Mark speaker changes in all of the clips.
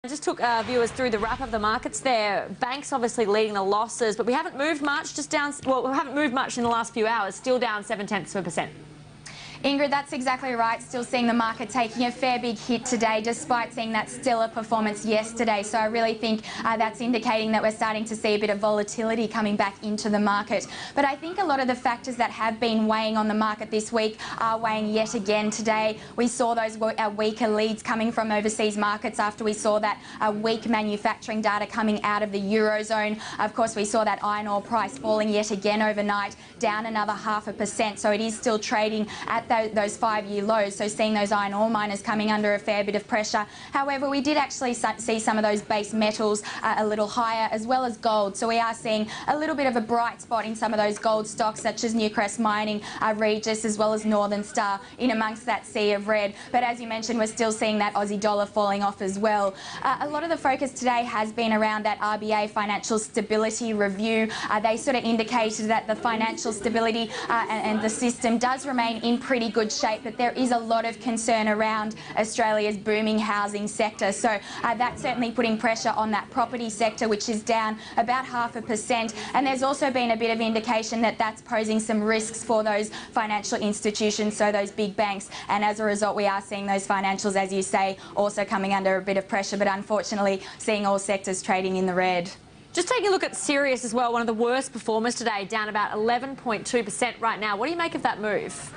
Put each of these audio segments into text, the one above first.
Speaker 1: I just took viewers through the wrap of the markets there. Banks obviously leading the losses, but we haven't moved much, just down, well, we haven't moved much in the last few hours, still down 0.7%.
Speaker 2: Ingrid, that's exactly right. Still seeing the market taking a fair big hit today, despite seeing that stellar performance yesterday. So I really think that's indicating that we're starting to see a bit of volatility coming back into the market. But I think a lot of the factors that have been weighing on the market this week are weighing yet again today. We saw those weaker leads coming from overseas markets after we saw that weak manufacturing data coming out of the Eurozone. Of course, we saw that iron ore price falling yet again overnight, down another 0.5%. So it is still trading at those 5-year lows, so seeing those iron ore miners coming under a fair bit of pressure. However, we did actually see some of those base metals a little higher, as well as gold. So we are seeing a little bit of a bright spot in some of those gold stocks, such as Newcrest Mining, Regis, as well as Northern Star, in amongst that sea of red. But as you mentioned, we're still seeing that Aussie dollar falling off as well. A lot of the focus today has been around that RBA financial stability review. They sort of indicated that the financial stability and the system does remain in pretty good shape, but there is a lot of concern around Australia's booming housing sector. So that's certainly putting pressure on that property sector, which is down about 0.5%. And there's also been a bit of indication that that's posing some risks for those financial institutions, so those big banks. And as a result, we are seeing those financials, as you say, also coming under a bit of pressure, but unfortunately seeing all sectors trading in the red.
Speaker 1: Just taking a look at Sirius as well, one of the worst performers today, down about 11.2% right now. What do you make of that move?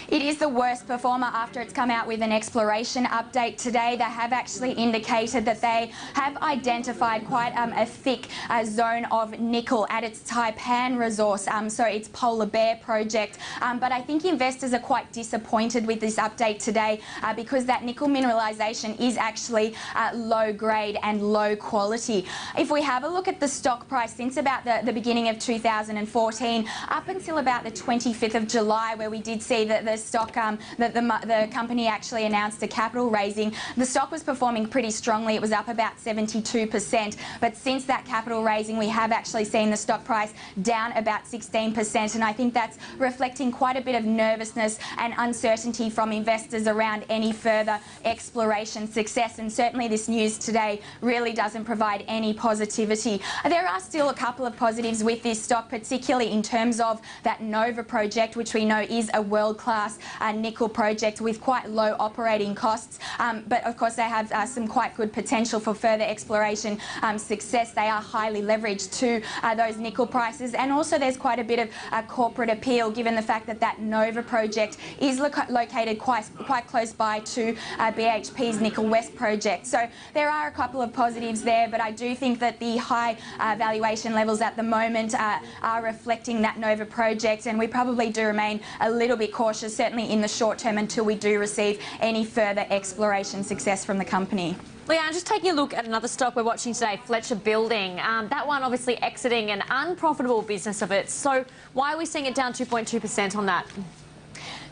Speaker 2: It is the worst performer after it's come out with an exploration update today. They have actually indicated that they have identified quite a thick zone of nickel at its Taipan resource, so its Polar Bear project. But I think investors are quite disappointed with this update today because that nickel mineralisation is actually low grade and low quality. If we have a look at the stock price since about the beginning of 2014 up until about the 25th of July, where we did see that the stock, the company actually announced a capital raising, the stock was performing pretty strongly. It was up about 72%. But since that capital raising, we have actually seen the stock price down about 16%. And I think that's reflecting quite a bit of nervousness and uncertainty from investors around any further exploration success. And certainly this news today really doesn't provide any positivity. There are still a couple of positives with this stock, particularly in terms of that Nova project, which we know is a world-class nickel project with quite low operating costs. But of course they have some quite good potential for further exploration success. They are highly leveraged to those nickel prices, and also there's quite a bit of corporate appeal given the fact that that Nova project is located quite close by to BHP's Nickel West project. So there are a couple of positives there, but I do think that the high valuation levels at the moment are reflecting that Nova project, and we probably do remain a little bit cautious, certainly in the short term, until we do receive any further exploration success from the company.
Speaker 1: Leanne, just taking a look at another stock we're watching today, Fletcher Building. That one obviously exiting an unprofitable business of it. So why are we seeing it down 2.2% on that?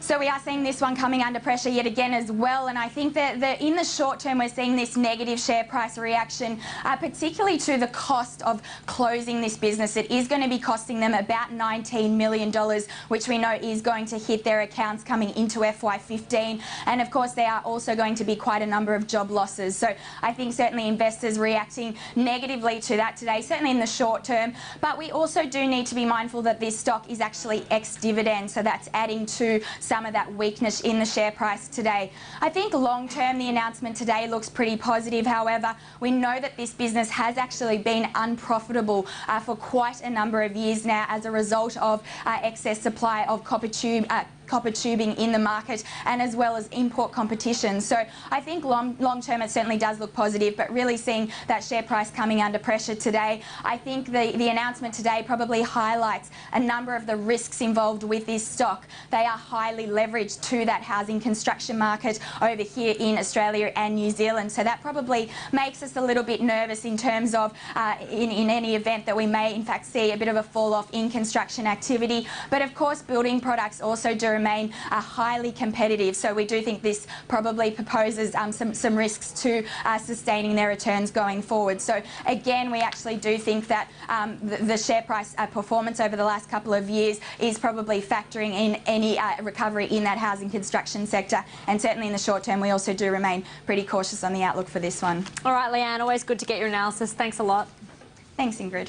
Speaker 2: So we are seeing this one coming under pressure yet again as well, and I think that in the short term we're seeing this negative share price reaction, particularly to the cost of closing this business. It is going to be costing them about $19 million, which we know is going to hit their accounts coming into FY15, and of course there are also going to be quite a number of job losses. So I think certainly investors reacting negatively to that today, certainly in the short term. But we also do need to be mindful that this stock is actually ex-dividend, so that's adding to some of that weakness in the share price today. I think long term the announcement today looks pretty positive. However, we know that this business has actually been unprofitable for quite a number of years now as a result of excess supply of copper tubing in the market, and as well as import competition. So I think long term it certainly does look positive, but really seeing that share price coming under pressure today, I think the announcement today probably highlights a number of the risks involved with this stock. They are highly leveraged to that housing construction market over here in Australia and New Zealand. So that probably makes us a little bit nervous in terms of in any event that we may in fact see a bit of a fall off in construction activity. But of course building products also do remain highly competitive. So we do think this probably proposes some risks to sustaining their returns going forward. So again, we actually do think that the share price performance over the last couple of years is probably factoring in any recovery in that housing construction sector, and certainly in the short term we also do remain pretty cautious on the outlook for this one.
Speaker 1: All right, Leanne, always good to get your analysis. Thanks a lot.
Speaker 2: Thanks, Ingrid.